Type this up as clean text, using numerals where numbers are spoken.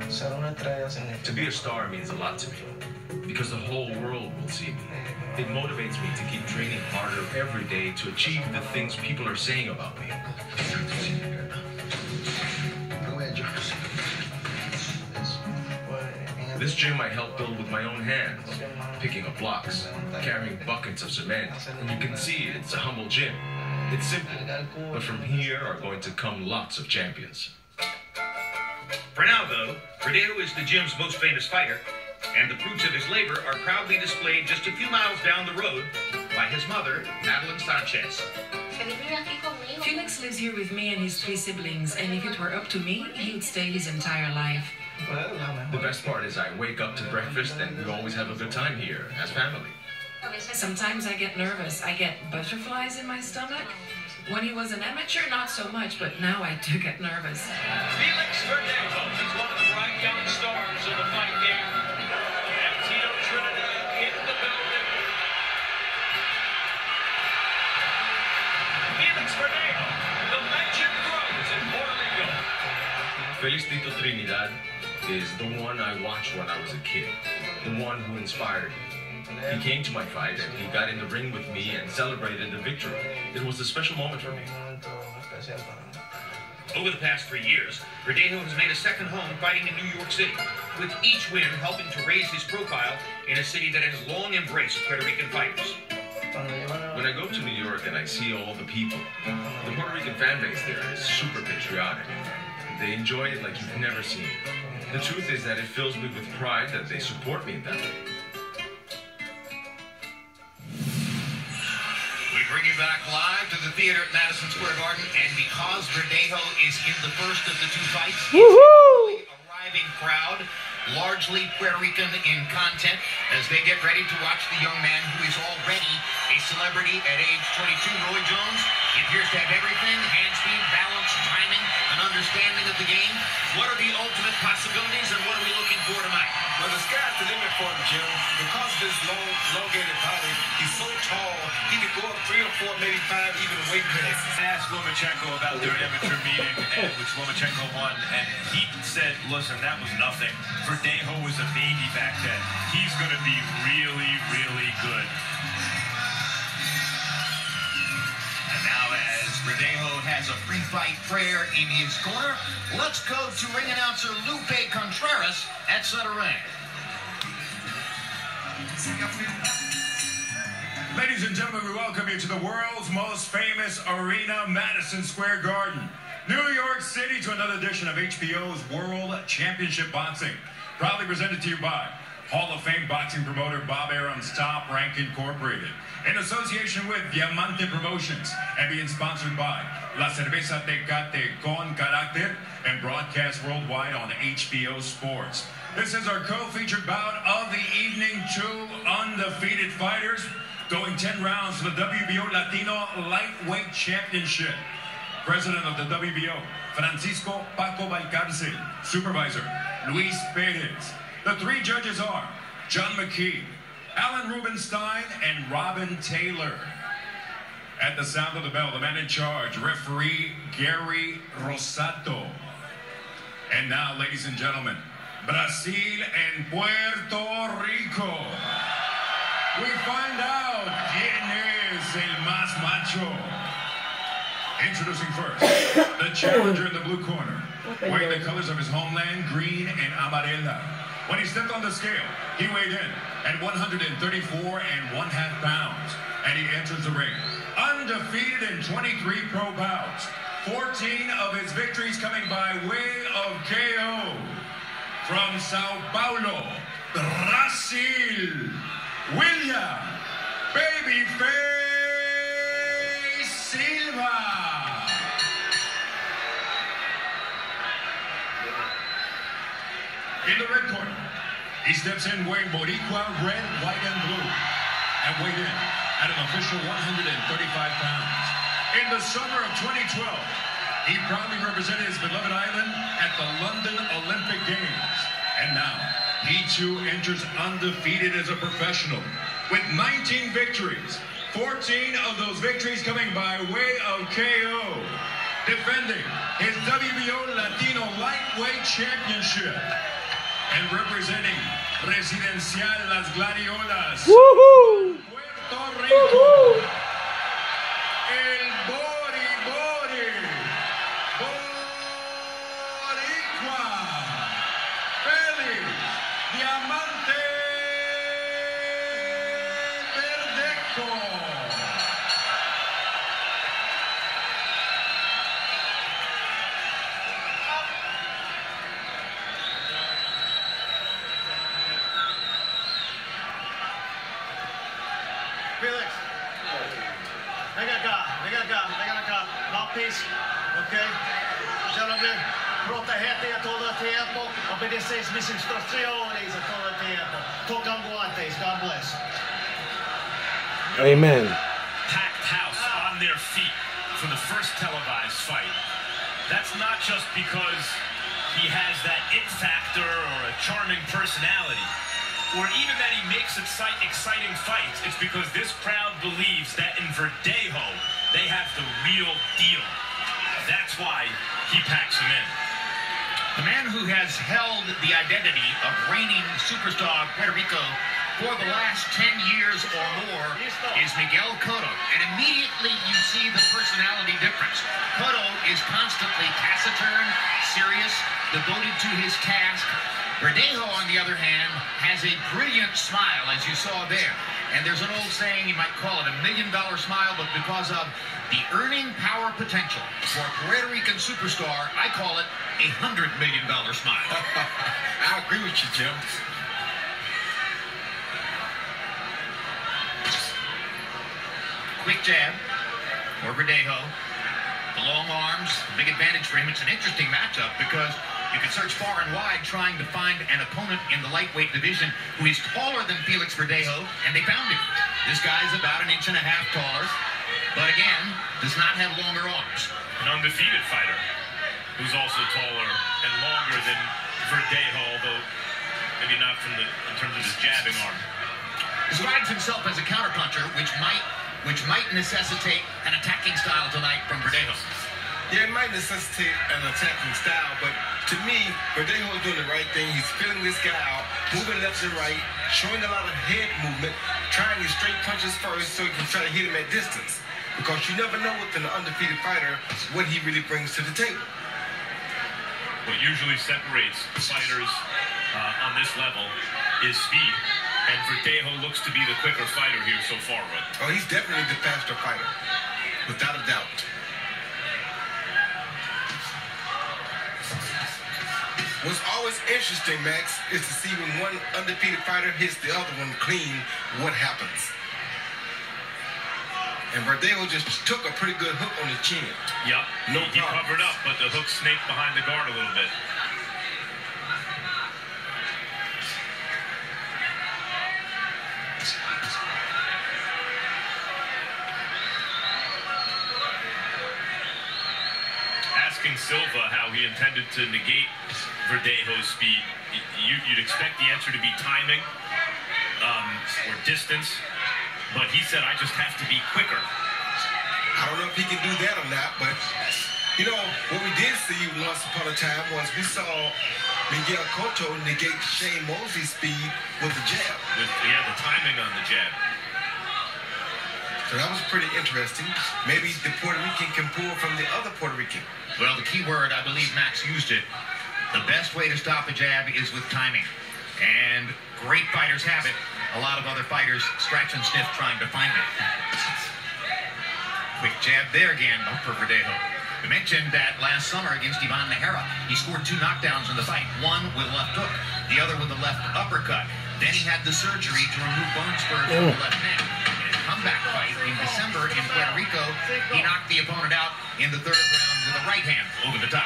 To be a star means a lot to me, because the whole world will see me. It motivates me to keep training harder every day to achieve the things people are saying about me. This gym I helped build with my own hands, picking up blocks, carrying buckets of cement, and you can see it's a humble gym. It's simple, but from here are going to come lots of champions. For now, though, Verdejo is the gym's most famous fighter, and the fruits of his labor are proudly displayed just a few miles down the road by his mother, Madeline Sanchez. Felix lives here with me and his 3 siblings, and if it were up to me, he would stay his entire life. The best part is I wake up to breakfast and we always have a good time here as family. Sometimes I get nervous. I get butterflies in my stomach. When he was an amateur, not so much, but now I do get nervous. Felix Verdejo is one of the bright young stars of the fight game. Tito Trinidad in the building. Felix Verdejo, the legend grows in Puerto Rico. Felix Tito Trinidad is the one I watched when I was a kid, the one who inspired me. He came to my fight and he got in the ring with me and celebrated the victory. It was a special moment for me. Over the past 3 years, Verdejo has made a second home fighting in New York City, with each win helping to raise his profile in a city that has long embraced Puerto Rican fighters. When I go to New York and I see all the people, the Puerto Rican fan base there is super patriotic. They enjoy it like you've never seen. The truth is that it fills me with pride that they support me in that way. We bring you back live to the theater at Madison Square Garden, and because Verdejo is in the first of the 2 fights, it's a arriving crowd, largely Puerto Rican in content, as they get ready to watch the young man who is already a celebrity at age 22, Roy Jones. He appears to have everything: hand speed, balance, timing, an understanding of the game. What are the ultimate possibilities, and what are we looking for tonight? Well, the sky's the limit for him, Jim. Because of his elongated body, he's so tall, he could go up 3 or 4, maybe 5 even weight classes. I asked Lomachenko about their amateur meeting, which Lomachenko won, and he said, listen, that was nothing. Verdejo was a baby back then. He's going to be really, really good. And now, as Verdejo has a pre-fight prayer in his corner, let's go to ring announcer Lupe Contreras at center ring. Ladies and gentlemen, we welcome you to the world's most famous arena, Madison Square Garden, New York City, to another edition of HBO's World Championship Boxing. Proudly presented to you by Hall of Fame boxing promoter Bob Arum's Top Rank Incorporated, in association with Diamante Promotions, and being sponsored by La Cerveza Tecate con Carácter, and broadcast worldwide on HBO Sports. This is our co-featured bout of the evening. 2 undefeated fighters going 10 rounds for the WBO Latino Lightweight Championship. President of the WBO, Francisco Paco Valcarce. Supervisor, Luis Perez. The 3 judges are John McKee, Alan Rubenstein, and Robin Taylor. At the sound of the bell, the man in charge, referee Gary Rosato. And now, ladies and gentlemen, Brazil and Puerto Rico. We find out quién es el más macho. Introducing first, the challenger in the blue corner, wearing the colors of his homeland, green and amarela. When he stepped on the scale, he weighed in at 134.5 pounds, and he enters the ring undefeated in 23 pro bouts. 14 of his victories coming by way of KO. From Sao Paulo, Brazil, William Babyface Silva. In the red corner, he steps in wearing Boricua red, white, and blue, and weighed in at an official 135 pounds. In the summer of 2012, he proudly represented his beloved island at the London Olympic Games. And now, he too enters undefeated as a professional with 19 victories, 14 of those victories coming by way of KO. defending his WBO Latino Lightweight Championship, and representing Residencial Las Gladiolas, Woohoo! Puerto Rico, el Bori Bori, Boricua, Felix Diamante Verdejo. Felix, venga acá, mouthpiece, ok, gentlemen, protegete a todo el tiempo, obedeces mis instrucciones a todo el tiempo, tocan guantes, God bless. Amen. Packed house on their feet for the first televised fight. That's not just because he has that it factor or a charming personality, or even that he makes exciting fights. It's because this crowd believes that in Verdejo, they have the real deal. That's why he packs him in. The man who has held the identity of reigning superstar Puerto Rico for the last 10 years or more is Miguel Cotto. And immediately you see the personality difference. Cotto is constantly taciturn, serious, devoted to his task. Verdejo, on the other hand, has a brilliant smile, as you saw there. And there's an old saying, you might call it $1 million smile, but because of the earning power potential for a Puerto Rican superstar, I call it $100 million smile. I agree with you, Jim. Quick jab for Verdejo. The long arms, big advantage for him. It's an interesting matchup because you can search far and wide trying to find an opponent in the lightweight division who is taller than Felix Verdejo, and they found him. This guy's about 1.5 inches taller, but again, does not have longer arms. An undefeated fighter who's also taller and longer than Verdejo, although maybe not in terms of his jabbing arm. Describes himself as a counterpuncher, which might necessitate an attacking style tonight from Verdejo. Yeah, it might necessitate an attacking style, but to me, Verdejo is doing the right thing. He's filling this guy out, moving left and right, showing a lot of head movement, trying his straight punches first so he can try to hit him at distance. Because you never know with an undefeated fighter what he really brings to the table. What usually separates fighters on this level is speed. And Verdejo looks to be the quicker fighter here so far, Rod. Oh, he's definitely the faster fighter, without a doubt. What's always interesting, Max, is to see when one undefeated fighter hits the other one clean, what happens. And Verdejo just took a pretty good hook on his chin. Yep, No he covered up, but the hook snaked behind the guard a little bit. Asking Silva how he intended to negate Verdejo's speed, you'd expect the answer to be timing or distance, but he said, I just have to be quicker. I don't know if he can do that or not, but, you know, what we did see once upon a time was we saw Miguel Cotto negate Shane Mosley's speed with the jab. He had the timing on the jab. So that was pretty interesting. Maybe the Puerto Rican can pull from the other Puerto Rican. Well, the key word, I believe Max used it. The best way to stop a jab is with timing. And great fighters have it. A lot of other fighters scratch and sniff trying to find it. Quick jab there again for Verdejo. We mentioned that last summer against Ivan Najera, he scored 2 knockdowns in the fight. One with a left hook, the other with a left uppercut. Then he had the surgery to remove bone spurs from the left hand. In a comeback fight in December in Puerto Rico, he knocked the opponent out in the 3rd round with a right hand over the top.